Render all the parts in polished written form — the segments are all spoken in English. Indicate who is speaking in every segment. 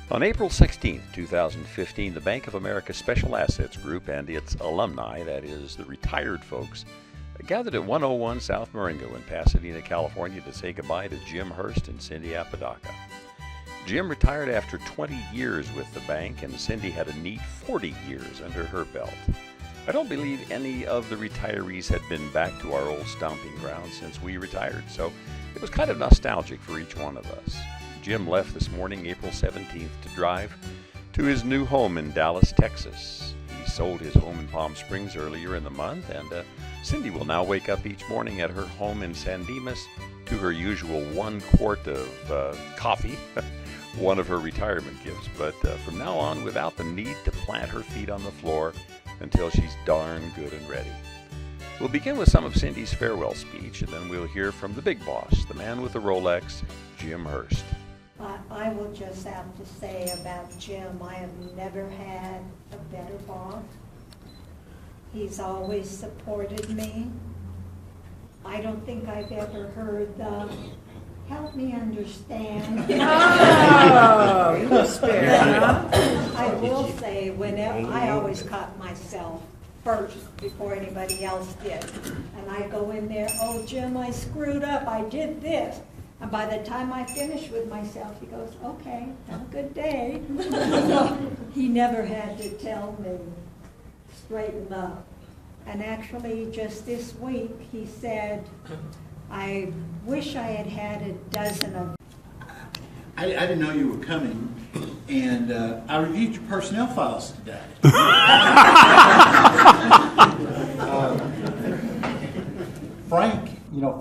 Speaker 1: On April 16, 2015, the Bank of America Special Assets Group and its alumni, that is, the retired folks, gathered at 101 South Marengo in Pasadena, California to say goodbye to Jim Hurst and Cindy Apodaca. Jim retired after 20 years with the bank, and Cindy had a neat 40 years under her belt. I don't believe any of the retirees had been back to our old stomping ground since we retired, so it was kind of nostalgic for each one of us. Jim left this morning, April 17th, to drive to his new home in Dallas, Texas. He sold his home in Palm Springs earlier in the month, and Cindy will now wake up each morning at her home in San Dimas to her usual 1 quart of coffee, one of her retirement gifts, but from now on without the need to plant her feet on the floor until she's darn good and ready. We'll begin with some of Cindy's farewell speech, and then we'll hear from the big boss, the man with the Rolex, Jim Hurst.
Speaker 2: I will just have to say about Jim, I have never had a better boss. He's always supported me. I don't think I've ever heard the, help me understand.
Speaker 3: Oh, you spirit.
Speaker 2: I will say, whenever, I always caught myself first before anybody else did. And I go in there, oh, Jim, I screwed up, I did this. And by the time I finish with myself, he goes, okay, have a good day. He never had to tell me, straighten up. And actually, just this week, he said, I wish I had had a dozen of.
Speaker 4: I didn't know you were coming, and I reviewed your personnel files today.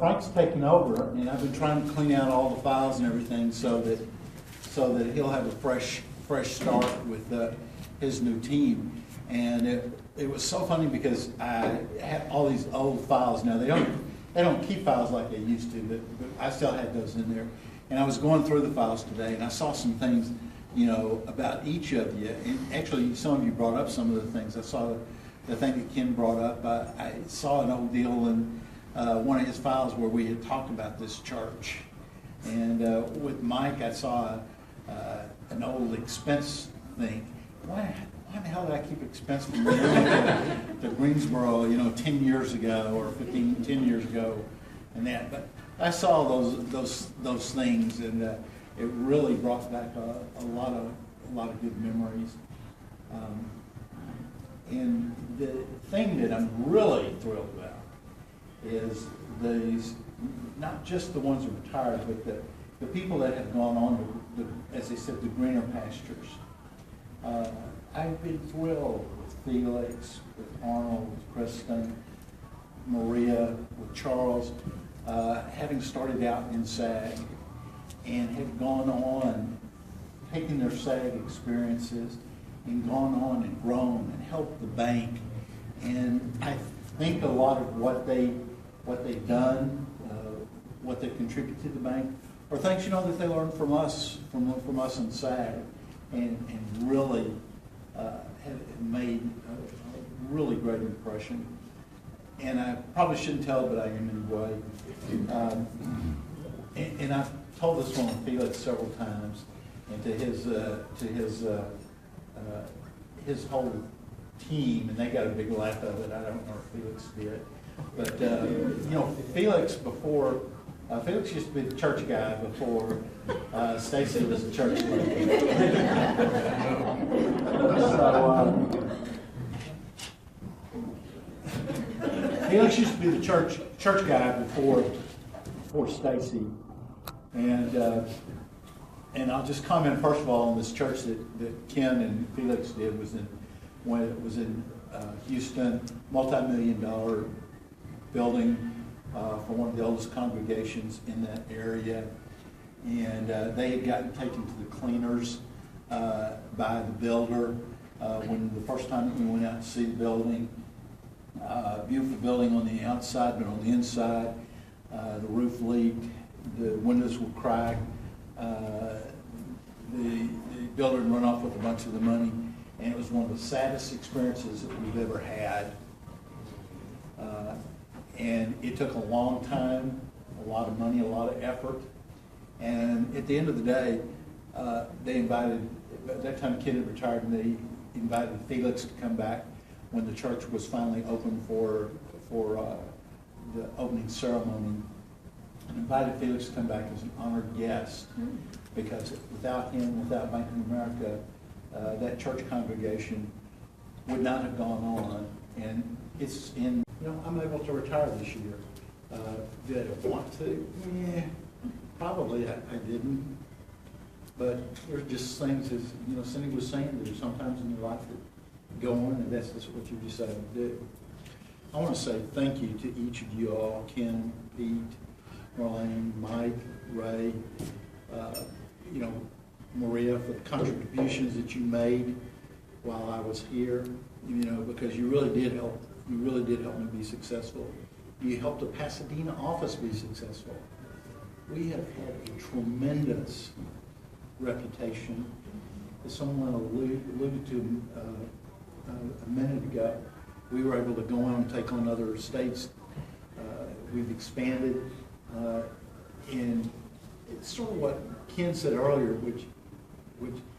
Speaker 4: Frank's taken over, and I've been trying to clean out all the files and everything so that he'll have a fresh start with his new team. And it was so funny because I had all these old files. Now they don't keep files like they used to, but I still had those in there. And I was going through the files today, and I saw some things, about each of you. And actually, some of you brought up some of the things. I saw the thing that Ken brought up. I saw an old deal in one of his files where we had talked about this church. And with Mike, I saw an old expense thing. Why the hell did I keep expense from to Greensboro, 10 years ago or 10 years ago, and that? But I saw those things, and it really brought back a lot of good memories. And the thing that I'm really thrilled about is these, not just the ones who retired, but the people that have gone on to, as they said, the greener pastures. I've been thrilled with Felix, with Arnold, with Kristen, Maria, with Charles, having started out in SAG and have gone on, taking their SAG experiences and gone on and grown and helped the bank. And I think a lot of what they've done, what they've contributed to the bank, are things that they learned from us in SAG, and really have made a really great impression. And I probably shouldn't tell it, but I am anyway. And I've told this one to Felix several times, and to his whole team, and they got a big laugh of it. I don't know if Felix did, but Felix Felix used to be the church guy before Stacy was the church lady. Felix used to be the church guy before Stacy, and I'll just comment first of all on this church that Ken and Felix did when it was in Houston, multi-million-dollar building. For one of the oldest congregations in that area, and they had gotten taken to the cleaners by the builder when the first time that we went out to see the building. Beautiful building on the outside, but on the inside, the roof leaked, the windows were cracked. The builder had run off with a bunch of the money, and it was one of the saddest experiences that we've ever had. And it took a long time, a lot of money, a lot of effort. And at the end of the day, they invited at that time Ken had retired, and they invited Felix to come back when the church was finally open for the opening ceremony. And invited Felix to come back as an honored guest, because without him, without Bank of America, that church congregation would not have gone on. And it's in, I'm able to retire this year. Did I want to? Yeah, probably I didn't. But there's just things, as Cindy was saying, there's sometimes in your life that go on, and that's just what you decide to do. I want to say thank you to each of you all, Ken, Pete, Marlene, Mike, Ray, Maria, for the contributions that you made while I was here, because you really did help. You really did help me be successful. You helped the Pasadena office be successful. We have had a tremendous reputation. As someone alluded to a minute ago, we were able to go on and take on other states. We've expanded, and it's sort of what Ken said earlier, which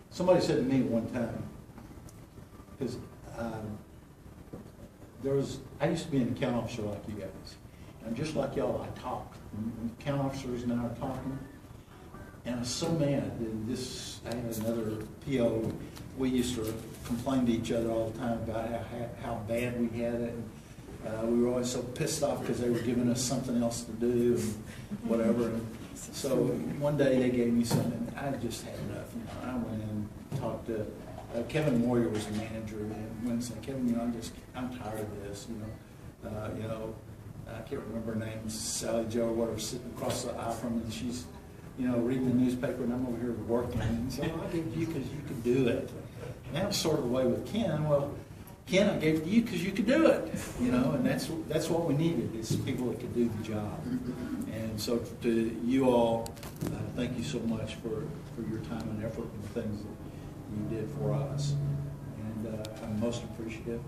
Speaker 4: somebody said to me one time, because I used to be an account officer like you guys, and just like y'all, I talk. When account officers and I are talking, and I was so mad. And I had another PO. We used to complain to each other all the time about how bad we had it. And, we were always so pissed off because they were giving us something else to do and whatever. And so one day they gave me something. I just had enough. I went in and talked to Kevin Moyer was the manager, and went and said, Kevin, I'm tired of this. I can't remember her name, Sally Jo or whatever, sitting across the aisle from me, and she's reading the newspaper, and I'm over here working. And so I gave it to you because you could do it. And that was sort of the way with Ken. Well, Ken, I gave it to you because you could do it. And that's what we needed, is people that could do the job. And so to you all, thank you so much for your time and effort and the things that you did for us. And I'm most appreciative.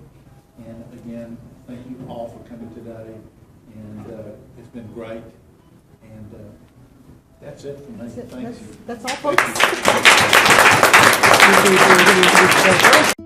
Speaker 4: And again, thank you all for coming today. And it's been great. And that's it for me. Thank you.
Speaker 3: That's all, folks.
Speaker 4: Thank you.